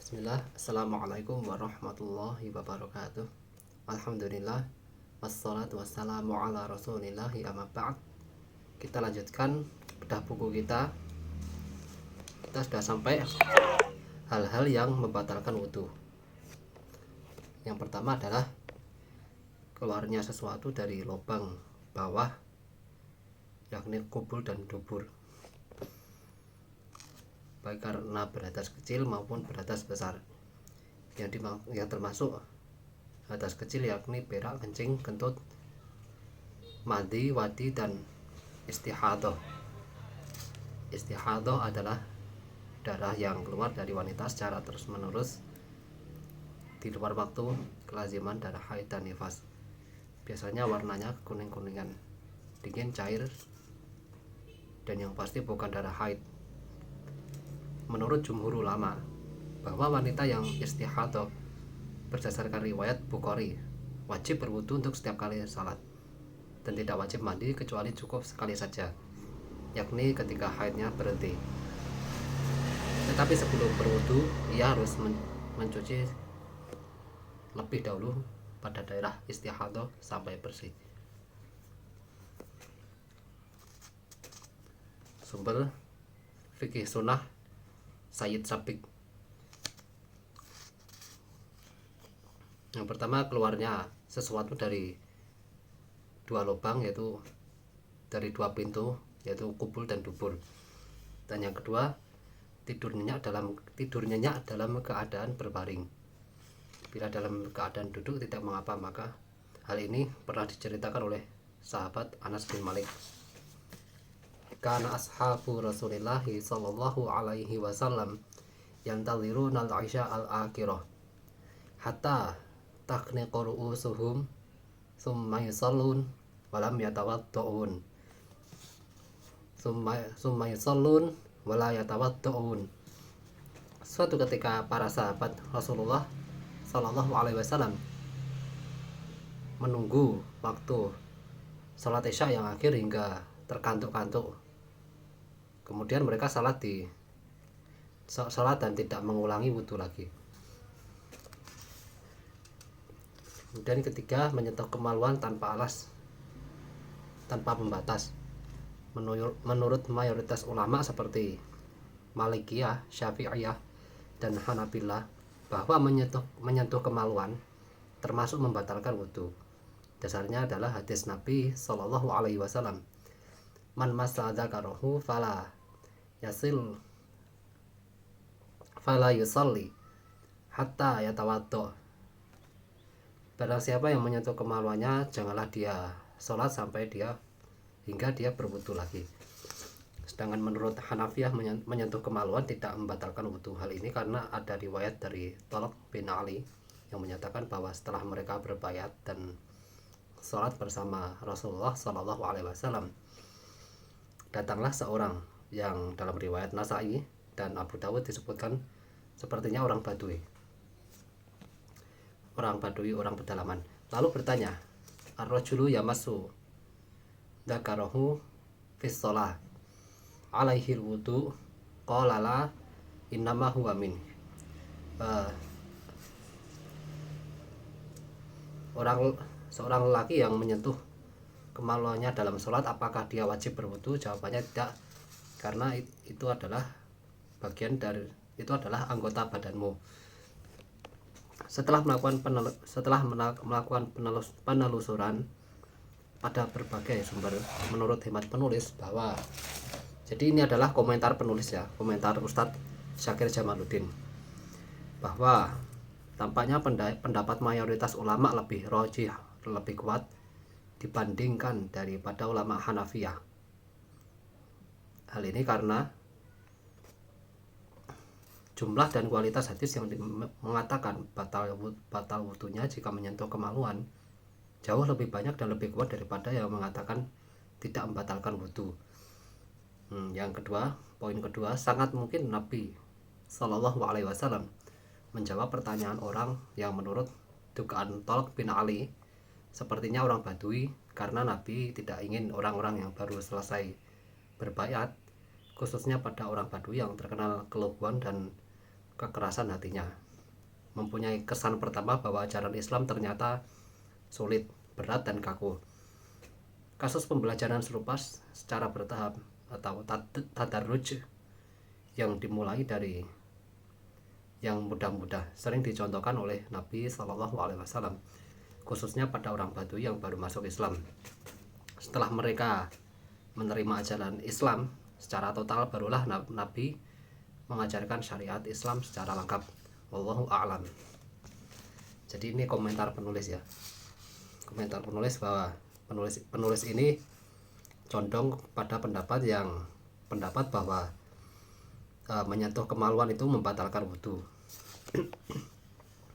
Bismillah, Assalamualaikum warahmatullahi wabarakatuh. Alhamdulillah, wassalatu wassalamu ala rasulillahi amma ba'd. Kita lanjutkan bedah buku kita. Kita sudah sampai hal-hal yang membatalkan wudhu. Yang pertama adalah keluarnya sesuatu dari lubang bawah, yakni kubul dan dubur, baik karena beratas kecil maupun beratas besar. Yang termasuk hadas kecil yakni berak, kencing, kentut, mandi, wadi, dan istihadah. Istihadah adalah darah yang keluar dari wanita secara terus-menerus di luar waktu kelaziman darah haid dan nifas. Biasanya warnanya kuning-kuningan, dingin, cair, dan yang pasti bukan darah haid. Menurut jumhur ulama, bahwa wanita yang istihadah berdasarkan riwayat Bukhari wajib berwudu untuk setiap kali salat dan tidak wajib mandi kecuali cukup sekali saja, yakni ketika haidnya berhenti. Tetapi sebelum berwudu ia harus mencuci lebih dahulu pada daerah istihadah sampai bersih. Sumber fikih sunnah Sayyid Sabiq. Yang pertama, keluarnya sesuatu dari dua lubang, yaitu dari dua pintu, yaitu kubul dan dubur. Dan yang kedua, tidur nyenyak dalam keadaan berbaring. Bila dalam keadaan duduk tidak mengapa, maka hal ini pernah diceritakan oleh sahabat Anas bin Malik. Kana ashabu Rasulillah sallallahu alaihi wasallam yantaziruna al-isya al-akhirah hatta takhniqu ru'usuhum summa yusallun walam yatawaddu'un summa yusallun wala yatawaddu'un. Suatu ketika para sahabat Rasulullah sallallahu alaihi wasallam menunggu waktu salat isya yang akhir hingga terkantuk-kantuk. Kemudian mereka salat dan tidak mengulangi wudhu lagi. Kemudian ketiga, menyentuh kemaluan tanpa alas, tanpa pembatas. Menurut mayoritas ulama seperti Malikiyah, Syafi'iyah, dan Hanabilah, bahwa menyentuh kemaluan termasuk membatalkan wudhu. Dasarnya adalah hadis Nabi Shallallahu Alaihi Wasallam, man massa dzakarahu fala yusalli hatta yatawaddo. Barang siapa yang menyentuh kemaluannya, janganlah dia sholat hingga dia berwudu lagi. Sedangkan menurut Hanafiyah, menyentuh kemaluan tidak membatalkan wudhu. Hal ini karena ada riwayat dari Thalq bin Ali yang menyatakan bahwa setelah mereka berbayat dan sholat bersama Rasulullah Shallallahu Alaihi Wasallam, datanglah seorang yang dalam riwayat Nasai dan Abu Dawud disebutkan sepertinya orang Badui, orang pedalaman. Lalu bertanya, ar-rajulu yamassu dzakarahu fis shalah alaihi wudu, qala la innama huwa min. Seorang lelaki yang menyentuh kemaluannya dalam sholat, apakah dia wajib berwudu? Jawabannya tidak, karena itu adalah anggota badanmu. Setelah melakukan penelusuran pada berbagai sumber, menurut hemat penulis bahwa, jadi ini adalah komentar penulis ya, komentar Ustadz Syakir Jamaluddin, bahwa tampaknya pendapat mayoritas ulama lebih rajih, lebih kuat dibandingkan daripada ulama Hanafiyah. Hal ini karena jumlah dan kualitas hadis yang mengatakan batal wudunya jika menyentuh kemaluan jauh lebih banyak dan lebih kuat daripada yang mengatakan tidak membatalkan wudhu. Yang kedua, poin kedua, sangat mungkin Nabi Shallallahu Alaihi Wasallam menjawab pertanyaan orang yang menurut dugaan Thalq bin Ali sepertinya orang Badui, karena Nabi tidak ingin orang-orang yang baru selesai berbayat, khususnya pada orang Badui yang terkenal keluguan dan kekerasan hatinya. Mempunyai kesan pertama bahwa ajaran Islam ternyata sulit, berat, dan kaku. Kasus pembelajaran serupa secara bertahap atau tadarruj yang dimulai dari yang mudah-mudah sering dicontohkan oleh Nabi Shallallahu Alaihi Wasallam, khususnya pada orang Badui yang baru masuk Islam. Setelah mereka menerima ajaran Islam secara total, barulah Nabi mengajarkan syariat Islam secara lengkap. Wallahu a'lam. Jadi ini komentar penulis ya. Komentar penulis bahwa penulis ini condong pada pendapat bahwa menyentuh kemaluan itu membatalkan wudhu.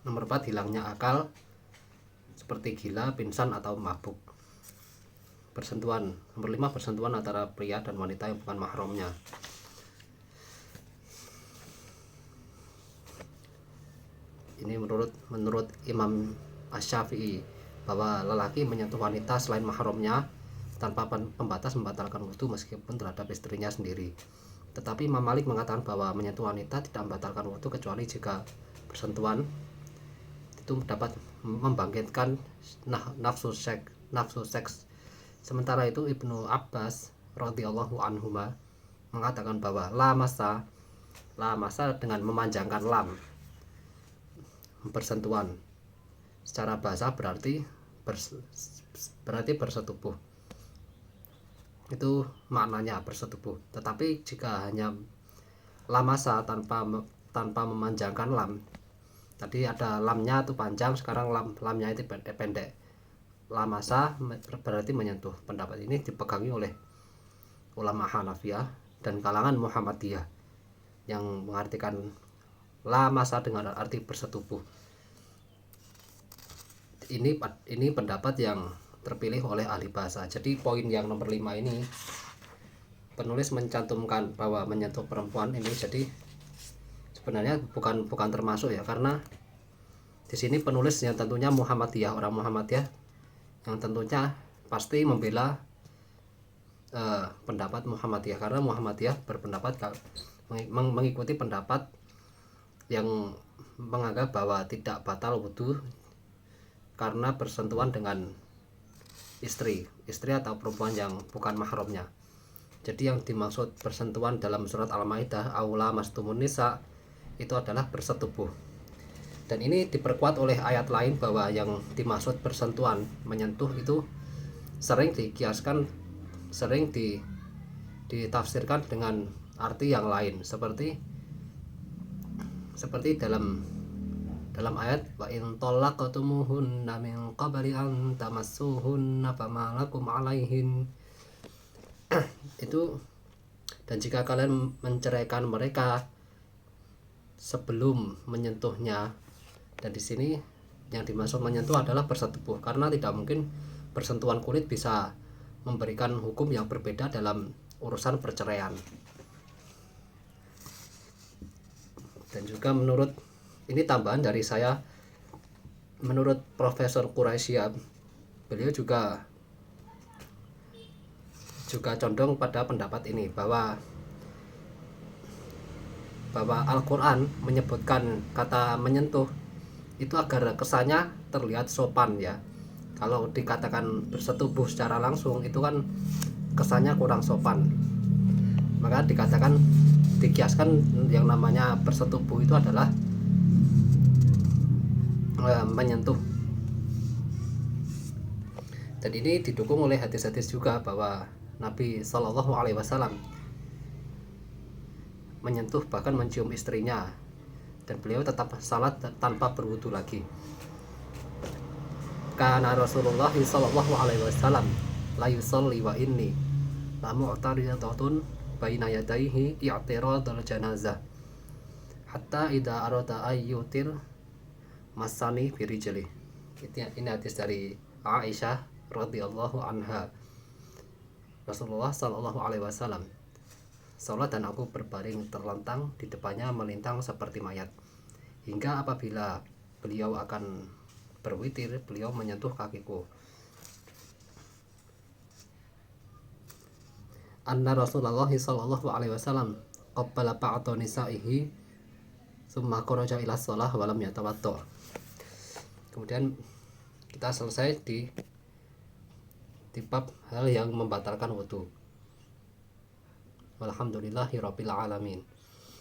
Nomor 4, hilangnya akal seperti gila, pingsan, atau mabuk. Bersentuhan. Nomor 5, bersentuhan antara pria dan wanita yang bukan mahramnya. Ini menurut Imam Asy-Syafi'i bahwa lelaki menyentuh wanita selain mahramnya tanpa pembatas membatalkan wudhu meskipun terhadap istrinya sendiri. Tetapi Imam Malik mengatakan bahwa menyentuh wanita tidak membatalkan wudhu kecuali jika bersentuhan itu dapat membangkitkan nafsu seks. Sementara itu Ibnu Abbas radhiyallahu anhuma mengatakan bahwa la masa dengan memanjangkan lam, bersentuhan secara bahasa berarti bersetubuh. Itu maknanya bersetubuh. Tetapi jika hanya lamasa tanpa memanjangkan lam, tadi ada lamnya itu panjang, sekarang lamnya itu pendek. Lamasa berarti menyentuh. Pendapat ini dipegangi oleh ulama Hanafiyah dan kalangan Muhammadiyah yang mengartikan lamasa dengan arti bersetubuh. Ini pendapat yang terpilih oleh ahli bahasa. Jadi poin yang nomor 5 ini penulis mencantumkan bahwa menyentuh perempuan ini jadi sebenarnya bukan termasuk ya, karena di sini penulis yang tentunya Muhammadiyah, orang Muhammadiyah yang tentunya pasti membela pendapat Muhammadiyah, karena Muhammadiyah berpendapat mengikuti pendapat yang menganggap bahwa tidak batal wudhu karena bersentuhan dengan istri atau perempuan yang bukan mahramnya. Jadi yang dimaksud bersentuhan dalam surat Al-Maidah aula mastumun nisa itu adalah bersetubuh. Dan ini diperkuat oleh ayat lain bahwa yang dimaksud bersentuhan, menyentuh itu sering ditafsirkan dengan arti yang lain, seperti dalam ayat wa in talaqtumuhunna min qabli an tamassuhunna fama lakum alaihin itu, dan jika kalian menceraikan mereka sebelum menyentuhnya. Dan di sini yang dimaksud menyentuh adalah bersetubuh, karena tidak mungkin bersentuhan kulit bisa memberikan hukum yang berbeda dalam urusan perceraian. Dan juga ini tambahan dari saya, menurut Profesor Quraisyah, beliau juga condong pada pendapat ini bahwa Al-Quran menyebutkan kata menyentuh itu agar kesannya terlihat sopan ya. Kalau dikatakan bersetubuh secara langsung itu kan kesannya kurang sopan, maka dikiaskan yang namanya bersetubuh itu adalah menyentuh. Dan ini didukung oleh hadis-hadis juga bahwa Nabi Shallallahu Alaihi Wasallam menyentuh bahkan mencium istrinya, dan beliau tetap salat tanpa berwudu lagi. Karena Rasulullah Shallallahu Alaihi Wasallam la yusalli wa inni la mu'taridatun baina yadayhi i'tiradul janazah hatta idza arada ayyutir masani firijli. Ini hadis dari Aisyah radhiyallahu anha. Rasulullah sallallahu alaihi wasallam salat dan aku berbaring terlentang di depannya melintang seperti mayat, hingga apabila beliau akan berwitir beliau menyentuh kakiku. Anna Rasulullah sallallahu alaihi wasallam qabbala ba'da nisaihi Summa kharaja ila shalah walam yatawaddo. Kemudian kita selesai di bab hal yang membatalkan wudu. Walhamdulillahirabbil alamin.